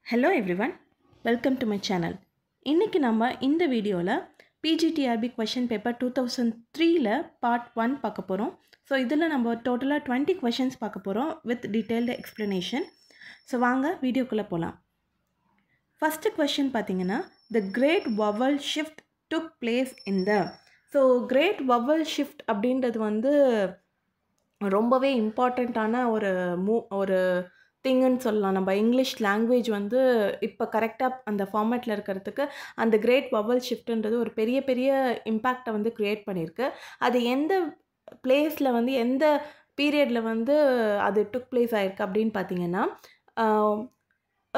Hello everyone, welcome to my channel. இன்னைக்கு நம்ம இந்த வீடியோவில் PGTRB question paper 2003ல part 1 பார்க்க போகிறோம். ஸோ இதில் நம்ம டோட்டலாக 20 questions பார்க்க போகிறோம் with detailed explanation. ஸோ வாங்க வீடியோக்குள்ளே போகலாம். ஃபஸ்ட்டு question பார்த்தீங்கன்னா the great vowel shift took place in the. So great vowel shift அப்படின்றது வந்து ரொம்பவே இம்பார்ட்டண்ட்டான ஒரு திங்குன்னு சொல்லலாம். நம்ம இங்கிலீஷ் லாங்குவேஜ் வந்து இப்போ கரெக்டாக அந்த ஃபார்மேட்டில் இருக்கிறதுக்கு அந்த கிரேட் வவல் ஷிஃப்ட்ன்றது ஒரு பெரிய இம்பேக்டை வந்து க்ரியேட் பண்ணியிருக்கு. அது எந்த பிளேஸில் வந்து எந்த பீரியடில் வந்து அது டுக் பிளேஸ் ஆகிருக்கு அப்படின்னு பார்த்தீங்கன்னா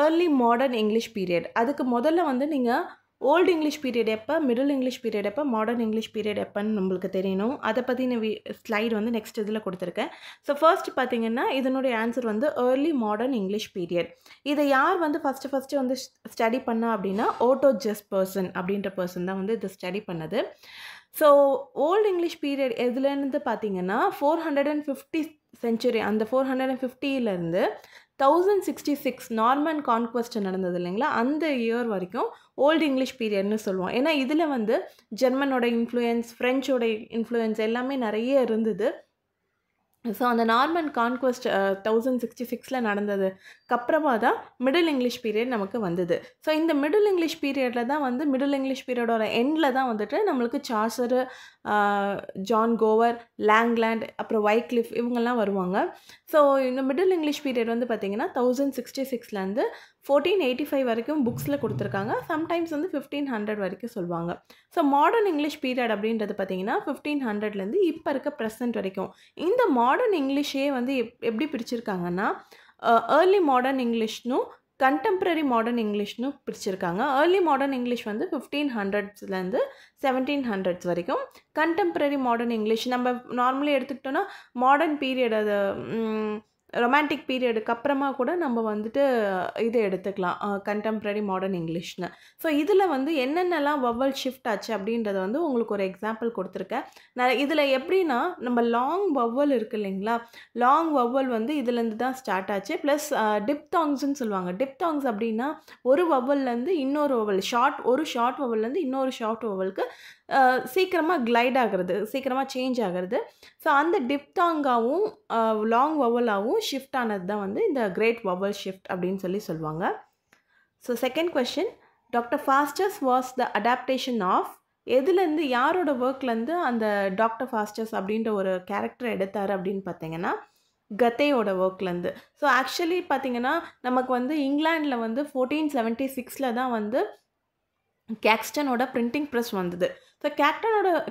ஏர்லி மாடர்ன் இங்கிலீஷ் பீரியட். அதுக்கு முதல்ல வந்து நீங்கள் ஓல்டு இங்கிலீஷ் பீரியட் எப்போ, மிடில் இங்கிலீஷ் பீரியட் எப்போ, மாடர்ன் இங்கிலீஷ் பீரியட் எப்போன்னு நம்மளுக்கு தெரியணும். அதை பற்றின ஸ்லைடு வந்து நெக்ஸ்ட் இதில் கொடுத்துருக்கேன். ஸோ ஃபர்ஸ்ட் பார்த்தீங்கன்னா இதனுடைய ஆன்சர் வந்து ஏர்லி மாடர்ன் இங்கிலீஷ் பீரியட். இதை யார் வந்து ஃபஸ்ட்டு வந்து ஸ்டடி பண்ணா அப்படின்னா ஓட்டோ ஜெஸ்பர்சன் அப்படின்ற பர்சன் தான் வந்து இதை ஸ்டடி பண்ணது. ஸோ ஓல்டு இங்கிலீஷ் பீரியட் எதுலேருந்து பார்த்தீங்கன்னா 450 சென்ச்சுரி, அந்த 450லேருந்து 1066 நார்மன் கான்குவெஸ்ட் நடந்தது இல்லைங்களா, அந்த இயர் வரைக்கும் ஓல்டு இங்கிலீஷ் பீரியட்னு சொல்லுவோம். ஏன்னா இதில் வந்து ஜெர்மனோட இன்ஃப்ளூயன்ஸ், ஃப்ரெஞ்சோட இன்ஃப்ளூயன்ஸ் எல்லாமே நிறைய இருந்தது. ஸோ அந்த நார்மன் கான்குவெஸ்ட் 1066ல் நடந்ததுக்கப்புறமா தான் மிடில் இங்கிலீஷ் பீரியட் நமக்கு வந்தது. ஸோ இந்த மிடில் இங்கிலீஷ் பீரியடில் தான் வந்து மிடில் இங்கிலீஷ் பீரியடோட எண்டில் தான் வந்துட்டு நம்மளுக்கு சார்சரு, ஜான் கோவர், லாங்லேண்ட், அப்புறம் வைக்லிஃப் இவங்கெல்லாம் வருவாங்க. ஸோ இந்த மிடில் இங்கிலீஷ் பீரியட் வந்து பார்த்திங்கன்னா 1066லேருந்து 1485 வரைக்கும் புக்ஸில் கொடுத்துருக்காங்க. சம்டைம்ஸ் வந்து 1500 வரைக்கும் சொல்லுவாங்க. ஸோ மாடர்ன் இங்கிலீஷ் பீரியட் அப்படின்றது பார்த்திங்கன்னா 1500லேருந்து இப்போ இருக்க ப்ரெசன்ட் வரைக்கும். இந்த மாடர்ன் இங்கிலீஷே வந்து எப்படி பிரிச்சிருக்காங்கன்னா ஏர்லி மாடர்ன் இங்கிலீஷ்னும் கண்டெம்ப்ரரி மாடர்ன் இங்கிலீஷ்னு பிரிச்சிருக்காங்க. ஏர்லி மாடர்ன் இங்கிலீஷ் வந்து 1500லேருந்து 1700s வரைக்கும். கண்டெம்ப்ரரி மாடர்ன் இங்கிலீஷ் நம்ம நார்மலி எடுத்துக்கிட்டோன்னா மாடர்ன் பீரியட், அது ரொமான்டிக் பீரியடுக்கு அப்புறமா கூட நம்ம வந்துட்டு இதை எடுத்துக்கலாம், கண்டெம்ப்ரரி மாடர்ன் இங்கிலீஷ்னு. ஸோ இதில் வந்து என்னென்னலாம் வவல் ஷிஃப்ட் ஆச்சு அப்படின்றத வந்து உங்களுக்கு ஒரு எக்ஸாம்பிள் கொடுத்துருக்கேன். இதில் எப்படின்னா நம்ம லாங் வவல் இருக்குது இல்லைங்களா, லாங் வவல் வந்து இதுலேருந்து தான் ஸ்டார்ட் ஆச்சு. ப்ளஸ் டிப்தாங்ஸ்ன்னு சொல்லுவாங்க. டிப்தாங்ஸ் அப்படின்னா ஒரு வவல்லேருந்து இன்னொரு வவல், ஒரு ஷார்ட் வவல்லேருந்து இன்னொரு ஷார்ட் வவலுக்கு சீக்கிரமாக கிளைட் ஆகிறது, சீக்கிரமாக சேஞ்ச் ஆகிறது. ஸோ அந்த டிப்தாங்காவும் லாங் வவலாகவும் ஷிஃப்ட் ஆனது தான் வந்து இந்த கிரேட் வவல் ஷிஃப்ட் அப்படின்னு சொல்லுவாங்க. So second question, doctor Faustus was the adaptation of. எதுலேருந்து, யாரோட ஒர்க்லேருந்து அந்த டாக்டர் ஃபாஸ்டர்ஸ் அப்படின்ற ஒரு கேரக்டர் எடுத்தார் அப்படின்னு பார்த்தீங்கன்னா கத்தேயோட ஒர்க்லேருந்து. ஸோ ஆக்சுவலி பார்த்தீங்கன்னா நமக்கு வந்து இங்கிலாண்டில் வந்து 1476ல் தான் வந்து கேக்ஸ்டனோட பிரிண்டிங் ப்ரெஸ் வந்தது. ஸோ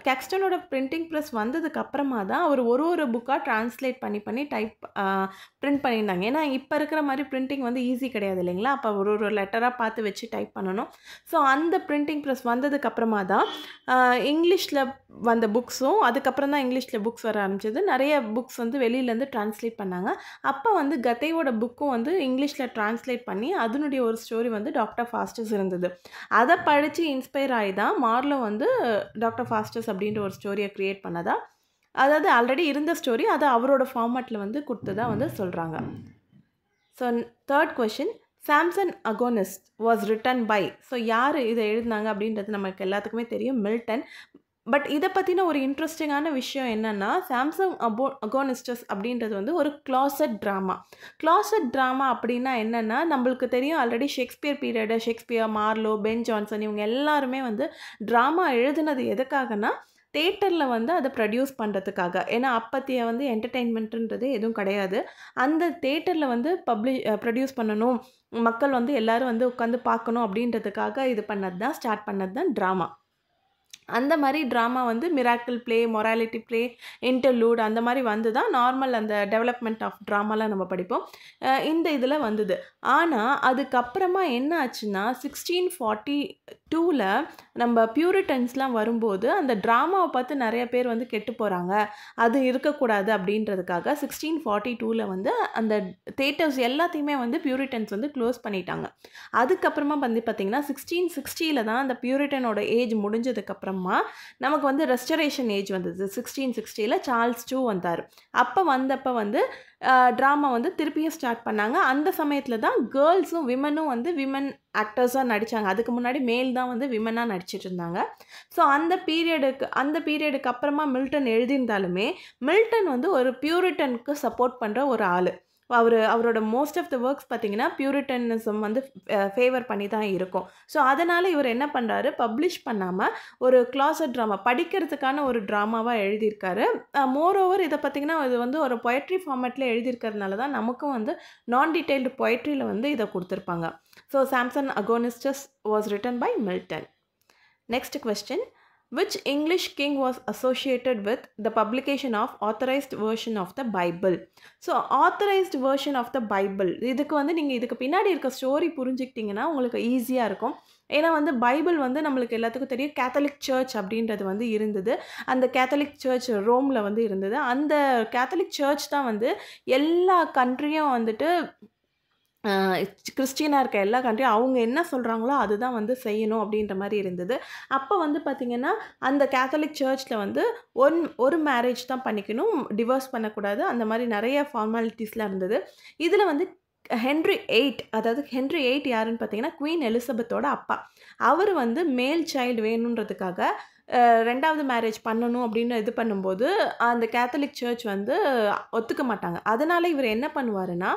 கேக்ஸ்டனோட பிரிண்டிங் ப்ரெஸ் வந்ததுக்கு அப்புறமா தான் அவர் ஒரு புக்காக ட்ரான்ஸ்லேட் பண்ணி பிரிண்ட் பண்ணியிருந்தாங்க. ஏன்னா இப்போ இருக்கிற மாதிரி பிரிண்டிங் வந்து ஈஸி கிடையாது இல்லைங்களா, அப்போ ஒரு லெட்டராக பார்த்து வச்சு டைப் பண்ணணும். ஸோ அந்த பிரிண்டிங் ப்ரெஸ் வந்ததுக்கு அப்புறமா தான் இங்கிலீஷில் வந்த புக்ஸும், அதுக்கப்புறம் தான் இங்கிலீஷில் புக்ஸ் வர ஆரம்பிச்சது. நிறைய புக்ஸ் வந்து வெளியிலேருந்து ட்ரான்ஸ்லேட் பண்ணாங்க. அப்போ வந்து கத்தையோட புக்கும் வந்து இங்கிலீஷில் ட்ரான்ஸ்லேட் பண்ணி அதனுடைய ஒரு ஸ்டோரி வந்து டாக்டர் ஃபாஸ்டர்ஸ் இருந்தது. அதை படித்து இன்ஸ்பயர் ஆகி தான் மார்லோ வந்து டாக்டர் ஃபாஸ்டர்ஸ் அப்படின்ற ஒரு ஸ்டோரியை க்ரியேட் பண்ணதா, அதாவது ஆல்ரெடி இருந்த ஸ்டோரி அதை அவரோட ஃபார்மேட்டில் வந்து கொடுத்ததா வந்து சொல்கிறாங்க. So third question, Samson Agonistes was written by. So யார் இதை எழுதினாங்க அப்படின்றது நமக்கு எல்லாத்துக்குமே தெரியும், மில்டன். பட் இதை பற்றின ஒரு இன்ட்ரெஸ்டிங்கான விஷயம் என்னென்னா, சாம்சன் அகோனிஸ்டஸ் அப்படின்றது வந்து ஒரு க்ளாசட் ட்ராமா. க்ளாசட் ட்ராமா அப்படின்னா என்னென்னா, நம்மளுக்கு தெரியும் already Shakespeare period, Shakespeare, Marlowe, Ben Jonson இவங்க எல்லாருமே வந்து ட்ராமா எழுதுனது எதுக்காகனா தேட்டரில் வந்து அதை ப்ரொடியூஸ் பண்ணுறதுக்காக. ஏன்னா அப்பத்திய வந்து என்டர்டெயின்மெண்ட்டுன்றது எதுவும் கிடையாது. அந்த தேட்டரில் வந்து ப்ரொடியூஸ் பண்ணணும், மக்கள் வந்து எல்லோரும் வந்து உட்காந்து பார்க்கணும் அப்படின்றதுக்காக இது ஸ்டார்ட் பண்ணது தான் ட்ராமா. அந்த மாதிரி ட்ராமா வந்து miracle play, morality play, interlude அந்த மாதிரி வந்து தான் நார்மல் அந்த டெவலப்மெண்ட் ஆஃப் ட்ராமாலாம் நம்ம படிப்போம். இந்த இதில் வந்தது. ஆனால் அதுக்கப்புறமா என்ன ஆச்சுன்னா 1642ல் நம்ம பியூரிட்டன்ஸ்லாம் வரும்போது அந்த ட்ராமாவை பார்த்து நிறைய பேர் வந்து கெட்டு போகிறாங்க, அது இருக்கக்கூடாது அப்படின்றதுக்காக 1642ல் வந்து அந்த தேட்டர்ஸ் எல்லாத்தையுமே வந்து பியூரிட்டன்ஸ் வந்து க்ளோஸ் பண்ணிட்டாங்க. அதுக்கப்புறமா வந்து பார்த்திங்கன்னா 1660ல் தான் அந்த பியூரிட்டனோட ஏஜ் முடிஞ்சதுக்கப்புறமா அப்புறமா நமக்கு வந்து ரெஸ்டரேஷன் ஏஜ் வந்தது. 1660ல் சார்ல்ஸ் II வந்தார். வந்தப்போ வந்து ட்ராமா வந்து திருப்பியும் ஸ்டார்ட் பண்ணாங்க. அந்த சமயத்தில் தான் கேர்ள்ஸும் விமனும் வந்து விமன் ஆக்டர்ஸாக நடித்தாங்க. அதுக்கு முன்னாடி மேல் தான் வந்து விமனாக நடிச்சிட்டு இருந்தாங்க. ஸோ அந்த பீரியடுக்கு அப்புறமா மில்டன் எழுதியிருந்தாலுமே மில்டன் வந்து ஒரு பியூரிட்டனுக்கு சப்போர்ட் பண்ணுற ஒரு ஆள். அவரோட மோஸ்ட் ஆஃப் த ஒர்க்ஸ் பார்த்தீங்கன்னா பியூரிட்டனிசம் வந்து ஃபேவர் பண்ணி தான் இருக்கும். ஸோ அதனால் இவர் என்ன பண்ணுறாரு, பப்ளிஷ் பண்ணாமல் ஒரு க்ளாசட் ட்ராமா படிக்கிறதுக்கான ஒரு ட்ராமாவாக எழுதியிருக்காரு. மோரோவர் இதை பார்த்திங்கன்னா இது வந்து ஒரு பொயட்ரி ஃபார்மேட்டில் எழுதியிருக்கிறதுனால தான் நமக்கும் வந்து நான் டீட்டெயில்டு பொயட்ரியில் வந்து இதை கொடுத்துருப்பாங்க. So Samson Agonistes was written by Milton. Next question, which English king was associated with the publication of authorized version of the Bible? So authorized version of the Bible, இதுக்கு வந்து நீங்கள் இதுக்கு பின்னாடி இருக்க ஸ்டோரி புரிஞ்சுக்கிட்டிங்கன்னா உங்களுக்கு ஈஸியாக இருக்கும். ஏன்னா வந்து பைபிள் வந்து நம்மளுக்கு எல்லாத்துக்கும் தெரியும் கேத்தலிக் சர்ச் அப்படின்றது வந்து இருந்தது. அந்த கேத்தலிக் சர்ச் ரோமில் வந்து இருந்தது. அந்த கேத்தலிக் சர்ச் தான் வந்து எல்லா கண்ட்ரியும் வந்துட்டு கிறிஸ்டியனாக இருக்க எல்லா கண்ட்ரியும் அவங்க என்ன சொல்கிறாங்களோ அதுதான் வந்து செய்யணும் அப்படின்ற மாதிரி இருந்தது. அப்போ வந்து பார்த்திங்கன்னா அந்த கேத்தலிக் சர்ச்சில் வந்து ஒரு மேரேஜ் தான் பண்ணிக்கணும், டிவோர்ஸ் பண்ணக்கூடாது, அந்த மாதிரி நிறைய ஃபார்மாலிட்டிஸ்லாம் இருந்தது. இதில் வந்து ஹென்ரி VIII யாருன்னு பார்த்தீங்கன்னா குவீன் எலிசபெத்தோட அப்பா. அவர் வந்து மேல் சைல்டு வேணுன்றதுக்காக 2வது மேரேஜ் பண்ணணும் அப்படின்னு இது பண்ணும்போது அந்த கேத்தலிக் சர்ச் வந்து ஒத்துக்க மாட்டாங்க. அதனால் இவர் என்ன பண்ணுவாருன்னா,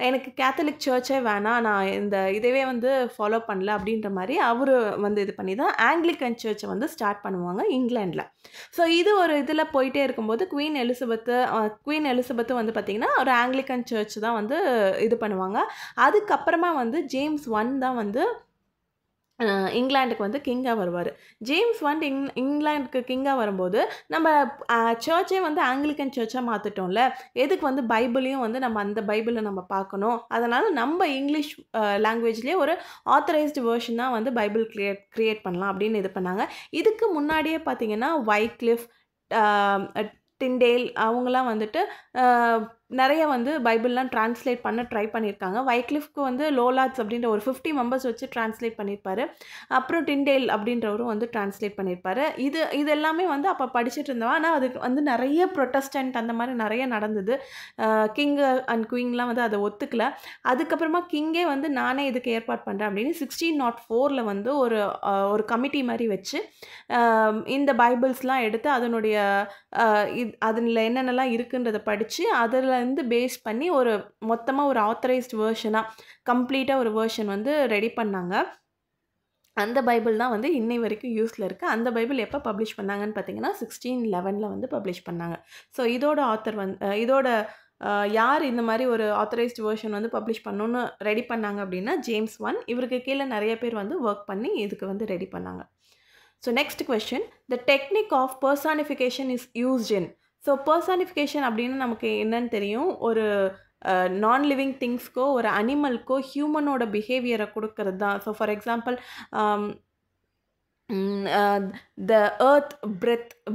எனக்கு கேத்தலிக் சர்ச்சே வேணாம், நான் இதவே வந்து ஃபாலோ பண்ணல அப்படின்ற மாதிரி அவர் வந்து இது பண்ணி தான் ஆங்கிலிக்கன் சர்ச்சை வந்து ஸ்டார்ட் பண்ணுவாங்க இங்கிலாண்டில். ஸோ இது ஒரு இதில் போயிட்டே இருக்கும்போது குவீன் எலிசபெத்து வந்து பார்த்திங்கன்னா ஒரு ஆங்கிலிக்கன் சர்ச் தான் வந்து இது பண்ணுவாங்க. அதுக்கப்புறமா வந்து ஜேம்ஸ் I தான் வந்து இங்கிலாண்டுக்கு வந்து கிங்காக வருவார். ஜேம்ஸ் I இங்கிலாந்துக்கு கிங்காக வரும்போது நம்ம சர்ச்சே வந்து ஆங்கிலிக்கன் சர்ச்சாக மாற்றிட்டோம்ல, எதுக்கு வந்து பைபிளையும் வந்து நம்ம அந்த பைபிளை நம்ம பார்க்கணும், அதனால் நம்ம இங்கிலீஷ் லாங்குவேஜ்லேயே ஒரு ஆத்தரைஸ்டு வேர்ஷன் தான் வந்து பைபிள் க்ரியேட் பண்ணலாம் அப்படின்னு இது பண்ணாங்க. இதுக்கு முன்னாடியே பார்த்திங்கன்னா வைக்லிஃப், டிண்டேல் அவங்களாம் வந்துட்டு நிறைய வந்து பைபிள்லாம் ட்ரான்ஸ்லேட் பண்ண ட்ரை பண்ணியிருக்காங்க. வைக்லிஃப்க்கு வந்து லோலாட்ஸ் அப்படின்ற ஒரு 50 மெம்பர்ஸ் வச்சு ட்ரான்ஸ்லேட் பண்ணியிருப்பாரு. அப்புறம் டிண்டேல் அப்படின்றவரும் வந்து ட்ரான்ஸ்லேட் பண்ணியிருப்பாரு. இது எல்லாமே வந்து அப்போ படிச்சுட்டு இருந்தோம். ஆனால் அதுக்கு வந்து நிறைய ப்ரொட்டஸ்டன்ட் அந்த மாதிரி நிறைய நடந்தது. கிங் அண்ட் குயின்லாம் வந்து அதை ஒத்துக்கல. அதுக்கப்புறமா கிங்கே வந்து நானே இதுக்கு ஏற்பாடு பண்ணுறேன் அப்படின்னு 1604 வந்து ஒரு கமிட்டி மாதிரி வச்சு இந்த பைபிள்ஸ்லாம் எடுத்து அதனுடைய அதில் என்னென்னலாம் இருக்குன்றதை படித்து அதில் பேஸ் பண்ணி மொத்தமாக ஒரு ஆத்தரைஸ்டு வேர்ஷனாக கம்ப்ளீட்டாக ஒரு வேர்ஷன் வந்து ரெடி பண்ணாங்க. அந்த பைபிள் தான் வந்து இன்னை வரைக்கும் யூஸில் இருக்குது. அந்த பைபிள் எப்போ பப்ளிஷ் பண்ணாங்கன்னு பார்த்தீங்கன்னா 1611 வந்து பப்ளிஷ் பண்ணாங்க. ஸோ இதோட ஆத்தர் யார் இந்த மாதிரி ஒரு ஆத்தரைஸ்டு வேர்ஷன் வந்து பப்ளிஷ் பண்ணணுன்னு ரெடி பண்ணாங்க அப்படின்னா ஜேம்ஸ் I. இவருக்கு கீழே நிறைய பேர் வந்து ஒர்க் பண்ணி இதுக்கு வந்து ரெடி பண்ணாங்க. So next question, the technique of personification is used in. So personification அப்படின்னு நமக்கு என்னன்னு தெரியும், ஒரு நான் லிவிங் திங்ஸ்க்கோ ஒரு அனிமல்க்கோ ஹியூமனோட பிஹேவியரை கொடுக்கறது தான். So for example the earth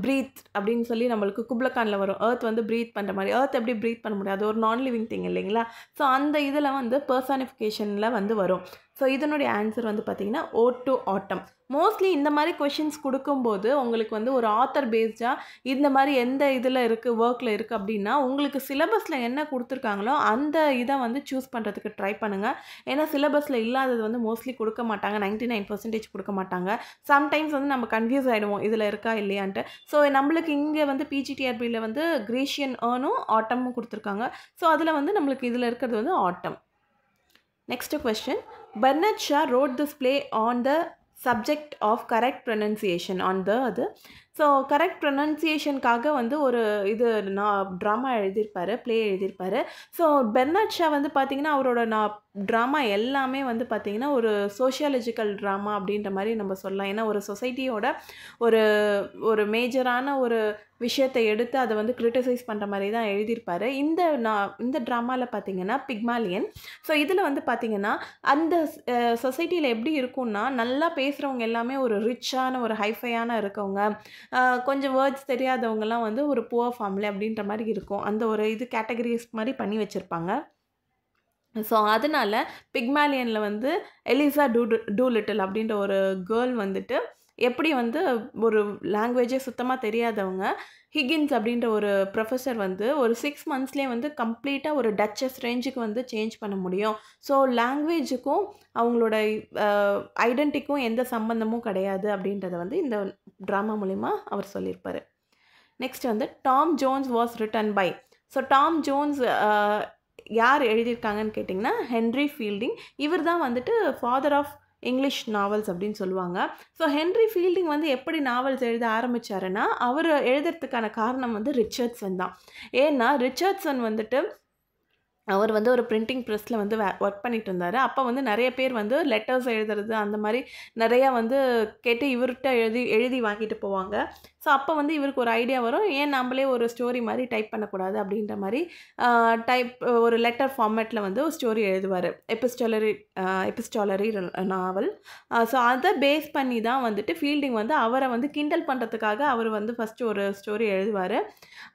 breath அப்படின்னு சொல்லி நம்மளுக்கு குப்லக்கானில் வரும். எர்த் வந்து ப்ரீத் பண்ணுற மாதிரி. எர்த் எப்படி ப்ரீத் பண்ண முடியாது, ஒரு நான் லிவிங் திங் இல்லைங்களா? ஸோ அந்த இதில் வந்து பர்சானிஃபிகேஷனில் வந்து வரும். ஸோ இதனுடைய ஆன்சர் வந்து பார்த்திங்கன்னா ஓட் டு ஆட்டம். மோஸ்ட்லி இந்த மாதிரி கொஷின்ஸ் கொடுக்கும்போது உங்களுக்கு வந்து ஒரு ஆத்தர் பேஸ்டாக இந்த மாதிரி எந்த இதில் இருக்குது, ஒர்க்கில் இருக்குது அப்படின்னா உங்களுக்கு சிலபஸில் என்ன கொடுத்துருக்காங்களோ அந்த இதை வந்து சூஸ் பண்ணுறதுக்கு ட்ரை பண்ணுங்கள். ஏன்னா சிலபஸில் இல்லாதது வந்து மோஸ்ட்லி கொடுக்க மாட்டாங்க, 99% கொடுக்க மாட்டாங்க. சம்டைம்ஸ் வந்து நம்ம கன்ஃபியூஸ் ஆகிடுவோம் இதில் இருக்கா இல்லையான்ட்டு. ஸோ நம்மளுக்கு இங்கே வந்து பிஜிடிஆர்பியில் வந்து கிரேஷியன் ஏர்னும் ஆட்டமும் கொடுத்துருக்காங்க. ஸோ அதில் வந்து நம்மளுக்கு இதில் இருக்கிறது வந்து ஆட்டம். Next question, Bernard Shaw wrote this play on the subject of correct pronunciation on the so correct ப்ரொனன்சியேஷனுக்காக வந்து ஒரு ட்ராமா எழுதியிருப்பார், ப்ளே எழுதியிருப்பார். ஸோ பெர்னார்ட் ஷா வந்து பார்த்திங்கன்னா அவரோட ட்ராமா எல்லாமே வந்து பார்த்திங்கன்னா ஒரு சோஷியாலஜிக்கல் ட்ராமா அப்படின்ற மாதிரி நம்ம சொல்லலாம். ஏன்னா ஒரு சொசைட்டியோட ஒரு மேஜரான ஒரு விஷயத்தை எடுத்து அதை வந்து கிரிட்டிசைஸ் பண்ணுற மாதிரி தான் எழுதியிருப்பார். இந்த ட்ராமாவில் பார்த்திங்கன்னா பிக்மாலியன். ஸோ இதில் வந்து பார்த்திங்கன்னா அந்த சொசைட்டியில் எப்படி இருக்கும்னா நல்லா பேசுகிறவங்க எல்லாமே ஒரு ரிச்சான ஒரு ஹைஃபையான இருக்கவங்க, கொஞ்சம் வேர்ட்ஸ் தெரியாதவங்கலாம் வந்து ஒரு புவர் ஃபேமிலி அப்படின்ற மாதிரி இருக்கும். அந்த ஒரு கேட்டகரிஸ் மாதிரி பண்ணி வச்சுருப்பாங்க. ஸோ அதனால் பிக்மாலியனில் வந்து எலிசா டூலிட்டில் அப்படின்ற ஒரு கேர்ள் வந்துட்டு எப்படி வந்து ஒரு லாங்குவேஜே சுத்தமாக தெரியாதவங்க ஹிகின்ஸ் அப்படின்ற ஒரு ப்ரொஃபஸர் வந்து ஒரு 6 மந்த்ஸ்லேயே வந்து கம்ப்ளீட்டாக ஒரு டச்சஸ் ரேஞ்சுக்கு வந்து சேஞ்ச் பண்ண முடியும். ஸோ லாங்குவேஜுக்கும் அவங்களோட ஐடென்டிக்கும் எந்த சம்பந்தமும் கிடையாது அப்படின்றத வந்து இந்த ட்ராமா மூலிமா அவர் சொல்லியிருப்பார். நெக்ஸ்ட் வந்து Tom Jones was written by. So Tom Jones யார் எழுதியிருக்காங்கன்னு கேட்டிங்கன்னா ஹென்ரி ஃபீல்டிங். இவர் தான் வந்துட்டு ஃபாதர் ஆஃப் இங்கிலீஷ் நாவல்ஸ் அப்படின்னு சொல்லுவாங்க. ஸோ ஹென்ரி ஃபீல்டிங் வந்து எப்படி நாவல்ஸ் எழுத ஆரம்பித்தாருன்னா, அவர் எழுதுறதுக்கான காரணம் வந்து ரிச்சர்ட்சன் தான். ஏன்னா ரிச்சர்ட்சன் வந்துட்டு அவர் வந்து ஒரு பிரிண்டிங் ப்ரெஸ்ஸில் வந்து ஒர்க் பண்ணிட்டு இருந்தார். அப்போ வந்து நிறைய பேர் வந்து லெட்டர்ஸ் எழுதுறது அந்த மாதிரி நிறையா வந்து கேட்டு இவர்கிட்ட எழுதி வாங்கிட்டு போவாங்க. ஸோ அப்போ வந்து இவருக்கு ஒரு ஐடியா வரும், ஏன் நம்மளே ஒரு ஸ்டோரி மாதிரி டைப் பண்ணக்கூடாது அப்படின்ற மாதிரி ஒரு லெட்டர் ஃபார்மேட்டில் வந்து ஒரு ஸ்டோரி எழுதுவார். எபிஸ்டாலரி நாவல். ஸோ அதை பேஸ் பண்ணி தான் வந்துட்டு ஃபீல்டிங் வந்து அவரை வந்து கிண்டல் பண்ணுறதுக்காக அவர் வந்து ஃபஸ்ட்டு ஒரு ஸ்டோரி எழுதுவார்.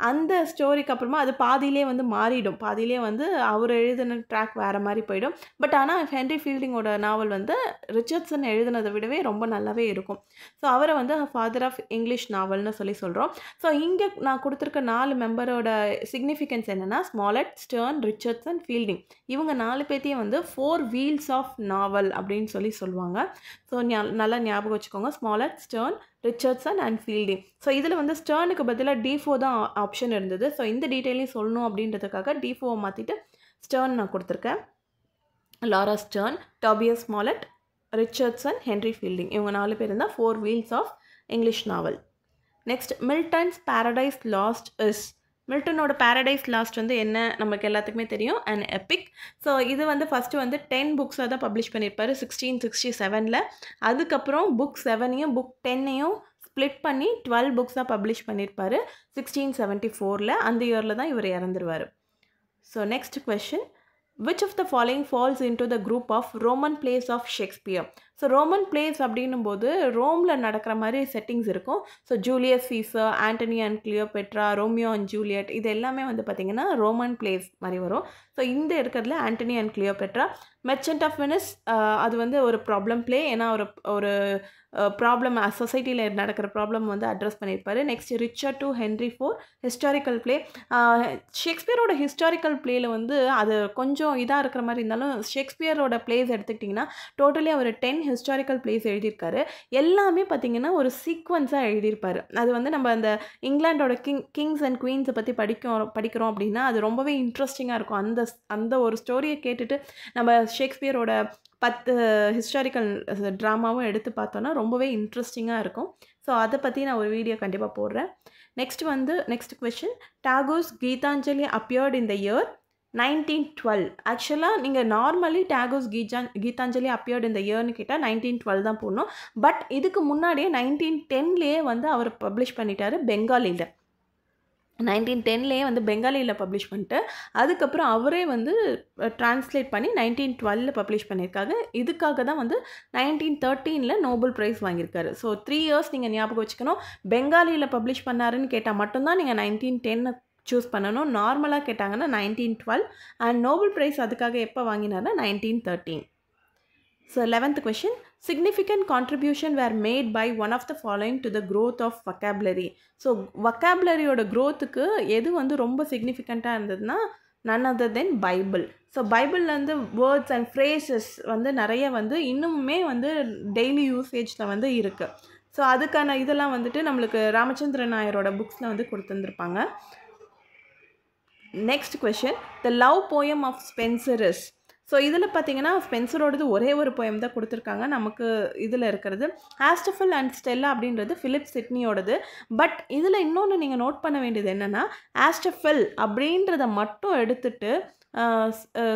அந்த ஸ்டோரிக்கு அப்புறமா அது பாதியிலே வந்து மாறிடும். பாதியிலே வந்து அவர் எழுதின ட்ராக் வேறு மாதிரி போயிடும். பட் ஆனால் ஹென்ரி ஃபீல்டிங்கோட நாவல் வந்து ரிச்சர்ட்சன் எழுதினதை விடவே ரொம்ப நல்லாவே இருக்கும். ஸோ அவரை வந்து ஃபாதர் ஆஃப் இங்கிலீஷ் நாவல்னு சொல்லி சொல்கிறோம். ஸோ இங்கே நான் கொடுத்துருக்க 4 மெம்பரோட சிக்னிஃபிகன்ஸ் என்னென்னா ஸ்மாலட், ஸ்டர்ன், ரிச்சர்ட்சன், ஃபீல்டிங். இவங்க 4 பேர்த்தையும் வந்து 4 வீல்ஸ் ஆஃப் நாவல் அப்படின்னு சொல்லி சொல்லுவாங்க. ஸோ நல்லா ஞாபகம் வச்சுக்கோங்க, Smollett, Sterne, Richardson and Fielding. So இதில் வந்து ஸ்டர்னுக்கு பதிலாக D4 தான் ஆப்ஷன் இருந்தது. ஸோ இந்த டீட்டெயிலையும் சொல்லணும் அப்படின்றதுக்காக D4 மாற்றிட்டு ஸ்டர்ன் நான் கொடுத்துருக்கேன். Laura Sterne, Tobias Smollett, Richardson, Henry Fielding. இவங்க 4 பேர் இருந்தால் 4 wheels of English novel. Next Milton's paradise lost is. மில்டனோட பேரடைஸ் லாஸ்ட் வந்து என்ன நமக்கு எல்லாத்துக்குமே தெரியும், அண்ட் எபிக். ஸோ இது வந்து ஃபஸ்ட்டு வந்து 10 புக்ஸாக தான் பப்ளிஷ் பண்ணியிருப்பார் 1667. அதுக்கப்புறம் புக் 7ஐயும் புக் 10ஐயும் ஸ்ப்ளிட் பண்ணி 12 புக்ஸாக பப்ளிஷ் பண்ணியிருப்பார் 1674. அந்த இயரில் தான் இவர் இறந்துருவார். So next question, which of the following falls into the group of Roman plays of Shakespeare? So Roman plays அப்படின்னும் போது ரோமில் நடக்கிற மாதிரி செட்டிங்ஸ் இருக்கும். So Julius Caesar, Antony and Cleopatra, Romeo and Juliet, இது எல்லாமே வந்து பார்த்திங்கன்னா ரோமன் பிளேஸ் மாதிரி வரும். ஸோ இந்த இருக்கிறதுல Antony and Cleopatra. Merchant of Venice அது வந்து ஒரு ப்ராப்ளம் பிளே. ஏன்னா ஒரு ப்ராப்ளம் சொசைட்டியில் நடக்கிற ப்ராப்ளம் வந்து அட்ரஸ் பண்ணியிருப்பார். Next Richard two Henry 4 historical play. ஷேக்ஸ்பியரோட ஹிஸ்டாரிக்கல் பிளேயில் வந்து அது கொஞ்சம் இதாக இருக்கிற மாதிரி இருந்தாலும் ஷேக்ஸ்பியரோட பிளேஸ் எடுத்துக்கிட்டிங்கன்னா டோட்டலி அவர் 10 ஹிஸ்டாரிக்கல் பிளேஸ் எழுதியிருக்காரு. எல்லாமே பார்த்திங்கன்னா ஒரு சீக்வன்ஸாக எழுதியிருப்பார். அது வந்து நம்ம அந்த இங்கிலாண்டோட கிங்ஸ் அண்ட் குவீன்ஸை பற்றி படிக்கிறோம் அப்படின்னா அது ரொம்பவே இன்ட்ரெஸ்டிங்காக இருக்கும். அந்த ஒரு ஸ்டோரியை கேட்டுட்டு நம்ம ஷேக்ஸ்பியரோட 10 ஹிஸ்டாரிக்கல் ட்ராமாவும் எடுத்து பார்த்தோன்னா ரொம்பவே இன்ட்ரெஸ்டிங்காக இருக்கும். ஸோ அதை பற்றி நான் ஒரு வீடியோ கண்டிப்பாக போடுறேன். Next question, Tagore's Gitanjali appeared in the year 1912. ஆக்சுவலாக நீங்கள் நார்மலி டாகோஸ் கீதாஞ்சலி அப்பியர்ட் இந்த இயர்னு கேட்டால் 1912 தான் போடணும். பட் இதுக்கு முன்னாடியே 1910லேயே வந்து அவர் பப்ளிஷ் பண்ணிட்டார் பெங்காலியில். 1910லேயே வந்து பெங்காலியில் பப்ளிஷ் பண்ணிட்டு அதுக்கப்புறம் அவரே வந்து ட்ரான்ஸ்லேட் பண்ணி 1912 பப்ளிஷ் பண்ணியிருக்காங்க. இதுக்காக தான் வந்து 1913 நோபல் ப்ரைஸ் வாங்கியிருக்காரு. ஸோ 3 இயர்ஸ் நீங்கள் ஞாபகம் வச்சுக்கணும். பெங்காலியில் பப்ளிஷ் பண்ணாருன்னு கேட்டால் மட்டும்தான் நீங்கள் 1910 சூஸ் பண்ணணும். நார்மலாக கேட்டாங்கன்னா 1912. அண்ட் நோபல் ப்ரைஸ் அதுக்காக எப்போ வாங்கினார்னா 1913. So 11th question, significant contribution were made by one of the following to the growth of vocabulary. So வொக்காபுலரியோட க்ரோத்துக்கு எது வந்து ரொம்ப சிக்னிஃபிகண்ட்டாக இருந்ததுன்னா none other than Bible. So பைபிளில் வந்து வேர்ட்ஸ் அண்ட் ஃப்ரேசஸ் வந்து நிறைய வந்து இன்னுமே வந்து டெய்லி யூசேஜில் வந்து இருக்குது. ஸோ அதுக்கான இதெல்லாம் வந்துட்டு நம்மளுக்கு ராமச்சந்திரன் நாயரோட புக்ஸில் வந்து கொடுத்துருந்துருப்பாங்க. Next question, the love poem of Spenser is. So இதில் பார்த்தீங்கன்னா ஸ்பென்சரோடது ஒரே ஒரு போயம் தான் கொடுத்துருக்காங்க. நமக்கு இதில் இருக்கிறது ஆஸ்டஃபல் அண்ட் ஸ்டெல்லா அப்படின்றது ஃபிலிப் சிட்னியோடது. பட் இதில் இன்னொன்று நீங்கள் நோட் பண்ண வேண்டியது என்னென்னா ஆஸ்டஃபல் அப்படின்றத மட்டும் எடுத்துட்டு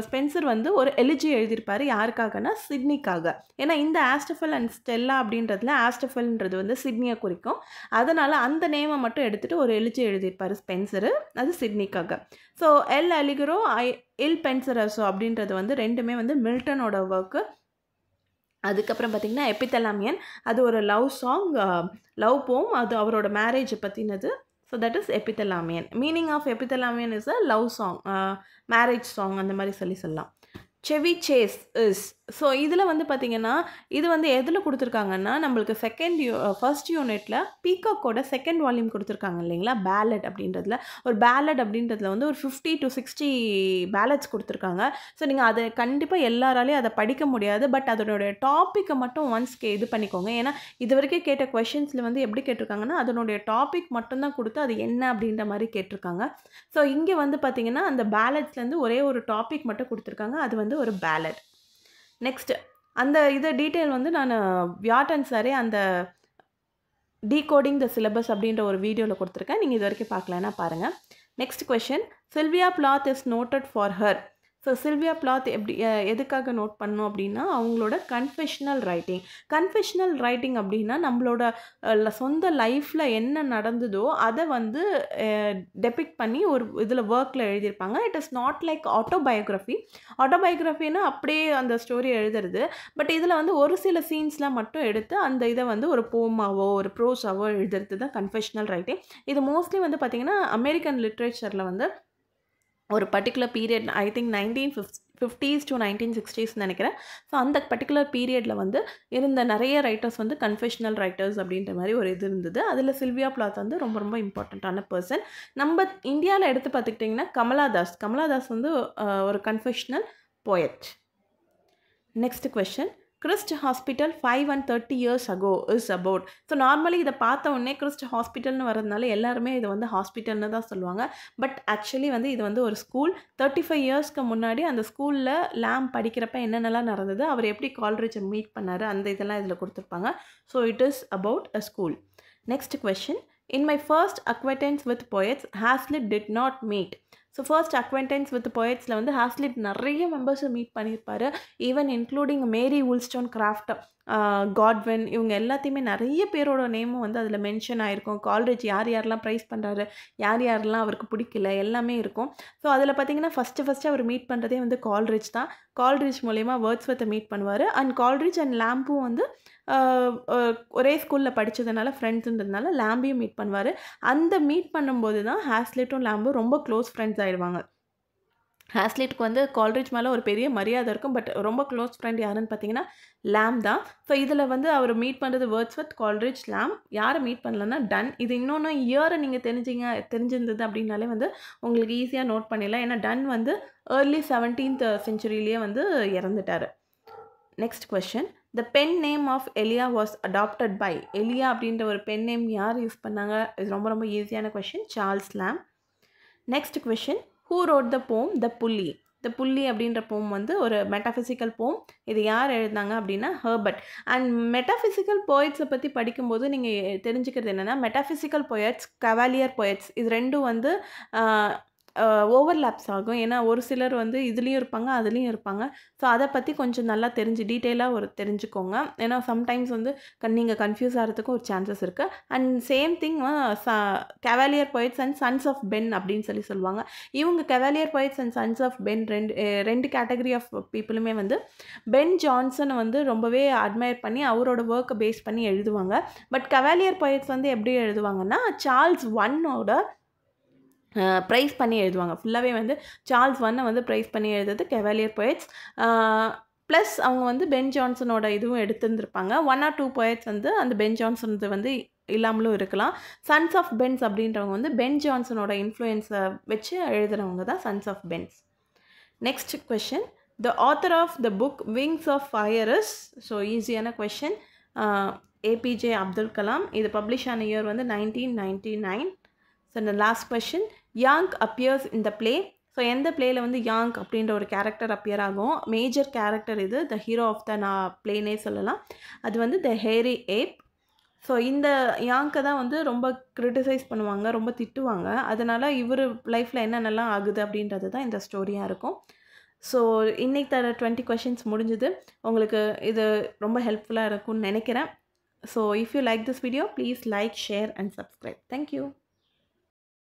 ஸ்பென்சர் வந்து ஒரு எலிஜி எழுதியிருப்பார். யாருக்காகனா சிட்னிக்காக. ஏன்னா இந்த ஆஸ்டஃபல் அண்ட் ஸ்டெல்லா அப்படின்றதுல ஆஸ்டஃபல்ன்றது வந்து சிட்னியை குறிக்கும். அதனால் அந்த நேமை மட்டும் எடுத்துகிட்டு ஒரு எலிஜி எழுதியிருப்பார் ஸ்பென்சரு, அது சிட்னிக்காக. ஸோ எல் அலிகரோ இல் பென்சரஸோ அப்படின்றது வந்து ரெண்டுமே வந்து மில்டனோட ஒர்க்கு. அதுக்கப்புறம் பார்த்திங்கன்னா எபித்தலாமியன், அது ஒரு லவ் சாங், லவ் போம், அது அவரோட மேரேஜை பற்றினது. So that is Epithalamion. Meaning of Epithalamion is a love song, marriage song அந்த மாதிரி சொல்லலாம். செவி சேஸ் இஸ். ஸோ இதில் வந்து பார்த்திங்கன்னா இது வந்து எதில் கொடுத்துருக்காங்கன்னா நம்மளுக்கு ஃபர்ஸ்ட் யூனிட்டில் பீகாக்கோட செகண்ட் வால்யூம் கொடுத்துருக்காங்க இல்லைங்களா, பேலட் அப்படின்றதுல. ஒரு பேலட் அப்படின்றதுல வந்து ஒரு 50 to 60 பேலட்ஸ் கொடுத்துருக்காங்க. ஸோ நீங்கள் அதை கண்டிப்பாக எல்லாராலையும் அதை படிக்க முடியாது. பட் அதனுடைய டாப்பிக்கை மட்டும் ஒன்ஸ் இது பண்ணிக்கோங்க. ஏன்னா இது வரைக்கும் கேட்ட கொஷின்ஸில் வந்து எப்படி கேட்டிருக்காங்கன்னா அதனுடைய டாபிக் மட்டும்தான் கொடுத்து அது என்ன அப்படின்ற மாதிரி கேட்டிருக்காங்க. ஸோ இங்கே வந்து பார்த்திங்கன்னா அந்த பேலட்ஸ்லேருந்து ஒரே ஒரு டாபிக் மட்டும் கொடுத்துருக்காங்க, அது வந்து ஒரு பேலட். நெக்ஸ்ட் அந்த இதை டீட்டெயில் வந்து நான் வியாட்டன் சாரே அந்த டீகோடிங் த சிலபஸ் அப்படின்ற ஒரு வீடியோவில் கொடுத்துருக்கேன், நீங்கள் இது வரைக்கும் பார்க்கலன்னா பாருங்கள். Next question, Sylvia Plath is noted for her. So Sylvia Plath எதுக்காக நோட் பண்ணோம் அப்படின்னா அவங்களோட கன்ஃபெஷனல் ரைட்டிங் அப்படின்னா நம்மளோட சொந்த லைஃப்பில் என்ன நடந்ததோ அதை வந்து டெபிக்ட் பண்ணி ஒரு இதில் ஒர்க்கில் எழுதியிருப்பாங்க. இட் இஸ் நாட் லைக் ஆட்டோபயோகிராஃபின்னா அப்படியே அந்த ஸ்டோரி எழுதுறது. பட் இதில் வந்து ஒரு சில சீன்ஸ்லாம் மட்டும் எடுத்து அந்த இதை வந்து ஒரு போமாவோ ஒரு ப்ரோஸாவோ எழுதுறது தான் கன்ஃபெஷனல் ரைட்டிங். இது மோஸ்ட்லி வந்து பார்த்திங்கன்னா அமெரிக்கன் லிட்ரேச்சரில் வந்து ஒரு particular period, I think 1950s to 1960s நினைக்கிறேன். ஸோ அந்த பர்டிகுலர் பீரியடில் வந்து இருந்த நிறைய ரைட்டர்ஸ் வந்து கன்ஃபெஷனல் ரைட்டர்ஸ் அப்படின்ற மாதிரி ஒரு இது இருந்தது. அதில் சில்வியா பிளாத் வந்து ரொம்ப ரொம்ப இம்பார்ட்டண்ட்டான பர்சன். நம்ம இந்தியாவில் எடுத்து பார்த்துக்கிட்டிங்கன்னா கமலாதாஸ் வந்து ஒரு confessional poet. Next question, Christ hospital 5 and 30 years ago is about. So normally இதை பார்த்த உடனே கிறிஸ்ட் ஹாஸ்பிட்டல்னு வரதுனால எல்லாருமே இதை வந்து ஹாஸ்பிட்டல்னு தான் சொல்லுவாங்க. பட் ஆக்சுவலி வந்து இது வந்து ஒரு ஸ்கூல். 35 yearsக்கு முன்னாடி அந்த ஸ்கூலில் லேம் படிக்கிறப்ப என்னென்னலாம் நடந்தது, அவர் எப்படி கால்ரிட்ஜை மீட் பண்ணார், அந்த இதெல்லாம் இதில் கொடுத்துருப்பாங்க. So it is about a school. Next question, in my first acquaintance with poets Hazlitt did not meet. So first acquaintance with போயட்ஸில் வந்து ஹாஸ்லிட் நிறைய மெம்பர்ஸை மீட் பண்ணியிருப்பார். Even including Mary wollstonecraft craft, Godwin, இவங்க எல்லாத்தையுமே நிறைய பேரோட நேமும் வந்து அதில் மென்ஷன் ஆகிருக்கும். கால்ரிட்ஜ் யாரெல்லாம் ப்ரைஸ் பண்ணுறாரு, யாரெல்லாம் அவருக்கு பிடிக்கல, எல்லாமே இருக்கும். ஸோ அதில் பார்த்தீங்கன்னா ஃபஸ்ட்டு அவர் மீட் பண்ணுறதே வந்து கால்ரிட்ஜ் தான். கால்ரிட்ஜ் மூலயமா வேர்ட்ஸ்வர்த்தை மீட் பண்ணுவார். அண்ட் கால்ரிட்ஜ் அண்ட் லேம்பும் வந்து ஒரே ஸ்கூலில் படித்ததுனால ஃப்ரெண்ட்ஸுன்றதுனால லேம்பையும் மீட் பண்ணுவார். அந்த மீட் பண்ணும்போது தான் ஹாஸ்லிட்டும் லேம்பும் ரொம்ப க்ளோஸ் ஃப்ரெண்ட்ஸ் ஆகிடுவாங்க. ஹாஸ்லிட்டுக்கு வந்து கால்ரிட்ஜ் மேலே ஒரு பெரிய மரியாதை இருக்கும். பட் ரொம்ப க்ளோஸ் ஃப்ரெண்ட் யாருன்னு பார்த்தீங்கன்னா லேம் தான். ஸோ இதில் வந்து அவர் மீட் பண்ணுறது வேர்ட்ஸ்வர்த், கால்ரிட்ஜ், லேம். யாரை மீட் பண்ணலன்னா டன். இது இன்னொன்று இயரை நீங்கள் தெரிஞ்சிருந்தது அப்படின்னாலே வந்து உங்களுக்கு ஈஸியாக நோட் பண்ணிடலாம். ஏன்னா டன் வந்து early 17th century வந்து இறந்துட்டார். Next question, the pen name of Elia was adapted by. Elia அப்படின்ற ஒரு பென் நேம் யார் யூஸ் பண்ணாங்க? இது ரொம்ப ரொம்ப ஈஸியான கொஸ்டின், Charles Lamb. Next question, who wrote the poem the புல்லி. த புல்லி அப்படின்ற போம் வந்து ஒரு மெட்டாஃபிசிக்கல் போம். இது யார் எழுதினாங்க அப்படின்னா ஹெர்பர்ட். அண்ட் மெட்டாஃபிசிக்கல் போயட்ஸை பற்றி படிக்கும்போது நீங்கள் தெரிஞ்சுக்கிறது என்னென்னா மெட்டாஃபிசிக்கல் போயட்ஸ், கவாலியர் போயட்ஸ், இது ரெண்டும் வந்து ஓவர்லேப்ஸ் ஆகும். ஏன்னா ஒரு சிலர் வந்து இதுலேயும் இருப்பாங்க, அதுலேயும் இருப்பாங்க. ஸோ அதை பற்றி கொஞ்சம் நல்லா டீட்டெயிலாக தெரிஞ்சுக்கோங்க. ஏன்னா சம்டைம்ஸ் வந்து நீங்கள் கன்ஃபியூஸ் ஆகிறதுக்கும் ஒரு சான்சஸ் இருக்குது. And same thing cavalier poets and sons of Ben அப்படின்னு சொல்லுவாங்க. இவங்க cavalier poets and sons of Ben ரெண்டு கேட்டகரி ஆஃப் பீப்புளுமே வந்து பென் ஜான்சனை வந்து ரொம்பவே அட்மையர் பண்ணி அவரோட ஒர்க்கை பேஸ் பண்ணி எழுதுவாங்க. பட் கவாலியர் போயட்ஸ் வந்து எப்படி எழுதுவாங்கன்னா சார்ல்ஸ் ஒன்னோட ப்ரைஸ் பண்ணி எழுதுவாங்க. ஃபுல்லாகவே வந்து சார்ல்ஸ் ஒன்னை வந்து ப்ரைஸ் பண்ணி எழுதுறது கவாலியர் போயட்ஸ். ப்ளஸ் அவங்க வந்து பென் ஜான்சனோட இதுவும் எடுத்துருந்துருப்பாங்க. 1 or 2 போயட்ஸ் வந்து அந்த பென் ஜான்சனது வந்து இல்லாமலும் இருக்கலாம். சன்ஸ் ஆஃப் பென்ஸ் அப்படின்றவங்க வந்து பென் ஜான்சனோட இன்ஃப்ளூயன்ஸை வச்சு எழுதுகிறவங்க தான் sons of Bens. Next question, the author of the book Wings of Fire is. So ஈஸியான கொஷின், ஏபிஜே அப்துல் கலாம். இது பப்ளிஷ் ஆன இயர் வந்து 1999. ஸோ இந்த last question, Yank appears in the play. So எந்த பிளேயில் வந்து யாங் அப்படின்ற ஒரு கேரக்டர் அப்பியர் ஆகும். மேஜர் கேரக்டர் இது, த ஹீரோ ஆஃப் த பிளேனே சொல்லலாம். அது வந்து த ஹேரி ஏப். ஸோ இந்த யாங்கை தான் வந்து ரொம்ப கிரிட்டிசைஸ் பண்ணுவாங்க, ரொம்ப திட்டுவாங்க. அதனால் இவர் லைஃப்பில் என்னென்னலாம் ஆகுது அப்படின்றது தான் இந்த ஸ்டோரியாக இருக்கும். ஸோ இன்றைக்கி தர 20 questions முடிஞ்சுது. உங்களுக்கு இது ரொம்ப ஹெல்ப்ஃபுல்லாக இருக்கும்னு நினைக்கிறேன். So if you like this video, please like, share and subscribe. Thank you.